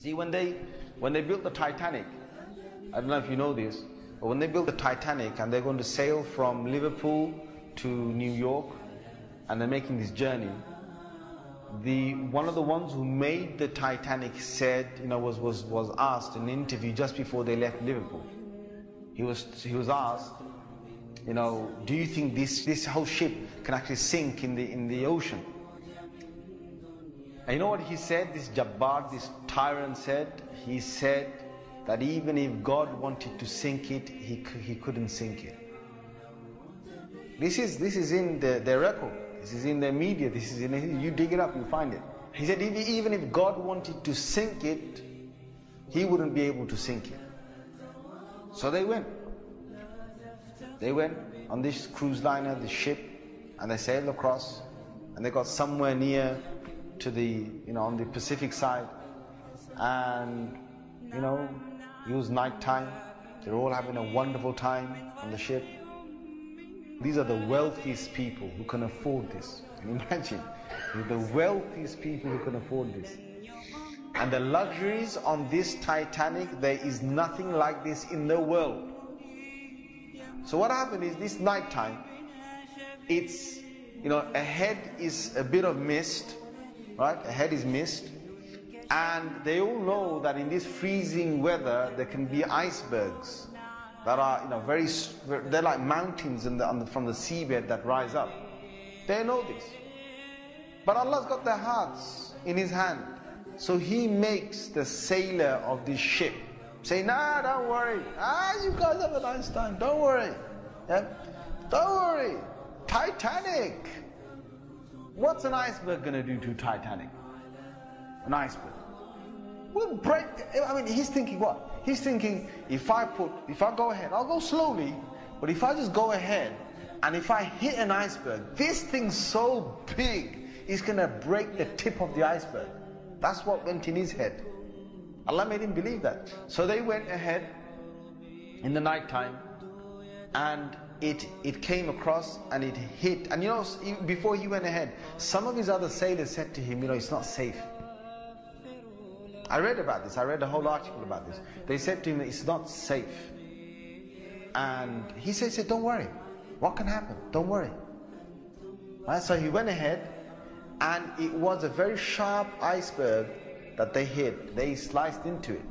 See, when they built the Titanic, I don't know if you know this, but when they built the Titanic and they're going to sail from Liverpool to New York, and they're making this journey, one of the ones who made the Titanic said, was asked in an interview just before they left Liverpool. He was asked, do you think this whole ship can actually sink in the ocean? And you know what he said? This Jabbar, this tyrant said. He said that even if God wanted to sink it, he couldn't sink it. This is in their record. This is in their media. This is you dig it up, you find it. He said even if God wanted to sink it, he wouldn't be able to sink it. So they went. They went on this cruise liner, this ship, and they sailed across, and they got somewhere near to the, on the Pacific side, and it was night time. They're all having a wonderful time on the ship. These are the wealthiest people who can afford this. Can you imagine? They're the wealthiest people who can afford this. And the luxuries on this Titanic, there is nothing like this in the world. So what happened is, this night time, it's, ahead is a bit of mist, right? Ahead is mist. And they all know that in this freezing weather, there can be icebergs that are, they're like mountains from the seabed that rise up. They know this. But Allah's got their hearts in His hand. So He makes the sailor of this ship say, nah, don't worry. You guys have a nice time. Don't worry. Yeah? Don't worry. Titanic. What's an iceberg going to do to Titanic? An iceberg will break. He's thinking what? He's thinking, if I go ahead, I'll go slowly, but if I just go ahead, and if I hit an iceberg, this thing's so big, it's going to break the tip of the iceberg. That's what went in his head. Allah made him believe that. So they went ahead in the night time, and it came across and it hit. And before he went ahead, some of his other sailors said to him, it's not safe. I read about this. I read a whole article about this. They said to him, it's not safe. And he said, don't worry. What can happen? Don't worry. Right? So he went ahead, and it was a very sharp iceberg that they hit. They sliced into it.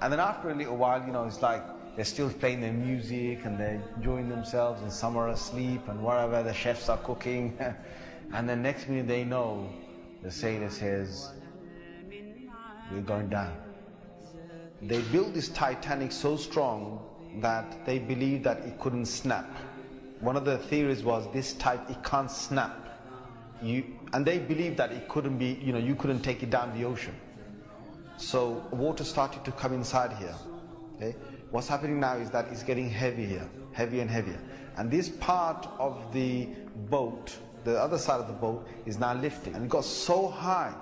And then after a little while, it's like they're still playing their music and they're enjoying themselves, and some are asleep and whatever, the chefs are cooking. And then next minute they know, the sailor says, we're going down. They built this Titanic so strong that they believed that it couldn't snap. One of the theories was it can't snap. And they believed that it couldn't be, you couldn't take it down the ocean. So water started to come inside here. Okay? What's happening now is that it's getting heavier, heavier and heavier. And this part of the boat, the other side of the boat, is now lifting. And it got so high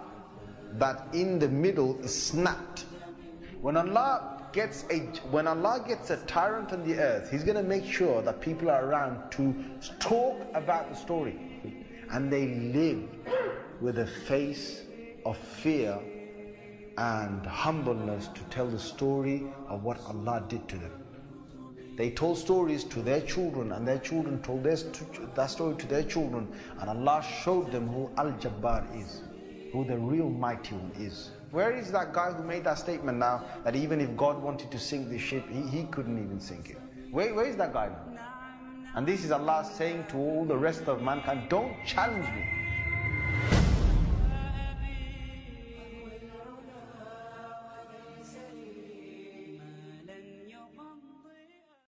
that in the middle is snapped. When Allah gets a tyrant on the earth, He's going to make sure that people are around to talk about the story. And they live with a face of fear and humbleness to tell the story of what Allah did to them. They told stories to their children, and their children told that story to their children, and Allah showed them who Al-Jabbar is, who the real mighty one is. Where is that guy who made that statement now, that even if God wanted to sink this ship, he couldn't even sink it? Where is that guy now? And this is Allah saying to all the rest of mankind, don't challenge me.